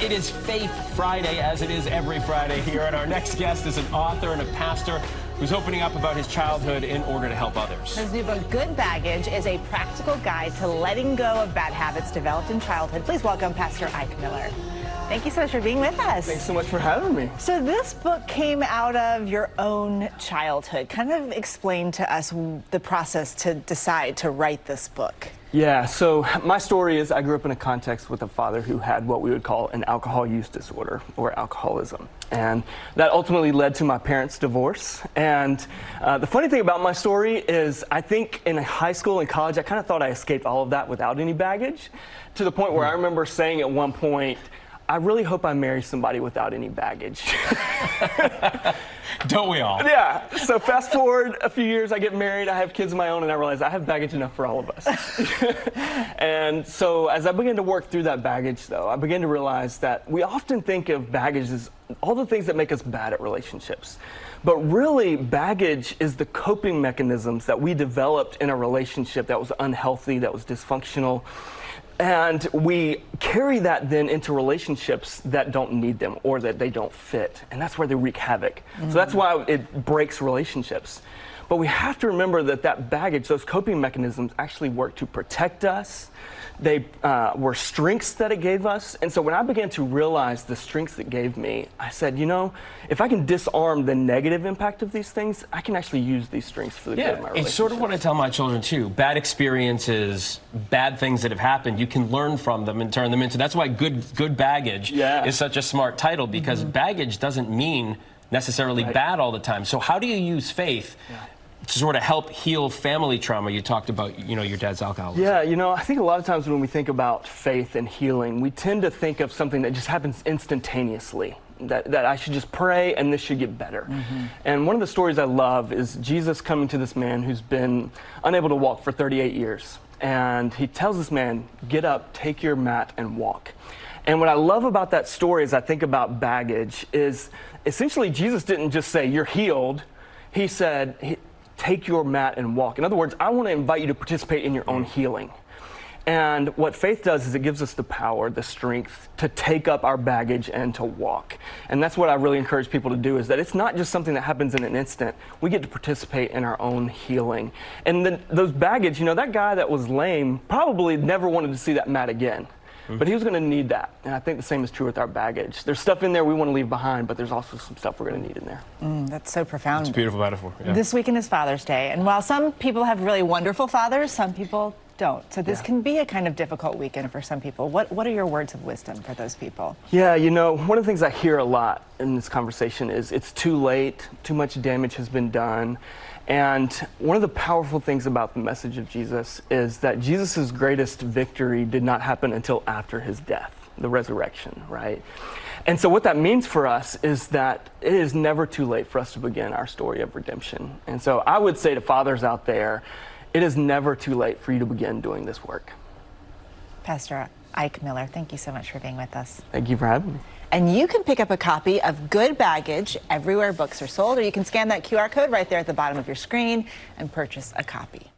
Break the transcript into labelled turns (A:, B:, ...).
A: It is Faith Friday, as it is every Friday here, and our next guest is an author and a pastor who's opening up about his childhood in order to help others.
B: His new book, Good Baggage, is a practical guide to letting go of bad habits developed in childhood. Please welcome Pastor Ike Miller. Thank you so much for being with us.
C: Thanks so much for having me.
B: So this book came out of your own childhood. Kind of explain to us the process to decide to write this book.
C: Yeah, so my story is I grew up in a context with a father who had what we would call an alcohol use disorder or alcoholism. And that ultimately led to my parents' divorce. And the funny thing about my story is I think in high school and college, I kind of thought I escaped all of that without any baggage, to the point where I remember saying at one point, I really hope I marry somebody without any baggage.
A: Don't we all?
C: Yeah. So fast forward a few years, I get married, I have kids of my own, and I realize I have baggage enough for all of us. And so as I began to work through that baggage, though, I began to realize that we often think of baggage as all the things that make us bad at relationships. But really, baggage is the coping mechanisms that we developed in a relationship that was unhealthy, that was dysfunctional. And we carry that then into relationships that don't need them or that they don't fit. And that's where they wreak havoc. So that's why it breaks relationships. But we have to remember that that baggage, those coping mechanisms actually work to protect us. They were strengths that it gave us. And so when I began to realize the strengths it gave me, I said, you know, if I can disarm the negative impact of these things, I can actually use these strengths for the good of my relationship.
A: It's sort of what I tell my children too. Bad experiences, bad things that have happened, you can learn from them and turn them into. That's why good baggage is such a smart title, because baggage doesn't mean necessarily bad all the time. So how do you use faith to sort of help heal family trauma? You talked about, you know, your dad's alcoholism.
C: Yeah, you know, I think a lot of times when we think about faith and healing, we tend to think of something that just happens instantaneously, that I should just pray and this should get better. And one of the stories I love is Jesus coming to this man who's been unable to walk for 38 years. And he tells this man, get up, take your mat and walk. And what I love about that story as I think about baggage is essentially Jesus didn't just say, you're healed. He said, take your mat and walk. In other words, I want to invite you to participate in your own healing. And what faith does is it gives us the power, the strength to take up our baggage and to walk. And that's what I really encourage people to do, is that it's not just something that happens in an instant. We get to participate in our own healing. And then those baggage, you know, that guy that was lame probably never wanted to see that mat again. But he was going to need that. And I think the same is true with our baggage. There's stuff in there we want to leave behind, but there's also some stuff we're going to need in there.
B: That's so profound.
A: It's a beautiful metaphor. Yeah.
B: This weekend is Father's Day, and while some people have really wonderful fathers, some people don't. So this can be a kind of difficult weekend for some people. What are your words of wisdom for those people?
C: Yeah, you know, one of the things I hear a lot in this conversation is it's too late, too much damage has been done. And one of the powerful things about the message of Jesus is that Jesus' greatest victory did not happen until after his death, the resurrection, right? And so what that means for us is that it is never too late for us to begin our story of redemption. And so I would say to fathers out there, it is never too late for you to begin doing this work.
B: Pastor Ike Miller, thank you so much for being with us.
C: Thank you for having me.
B: And you can pick up a copy of Good Baggage everywhere books are sold, or you can scan that QR code right there at the bottom of your screen and purchase a copy.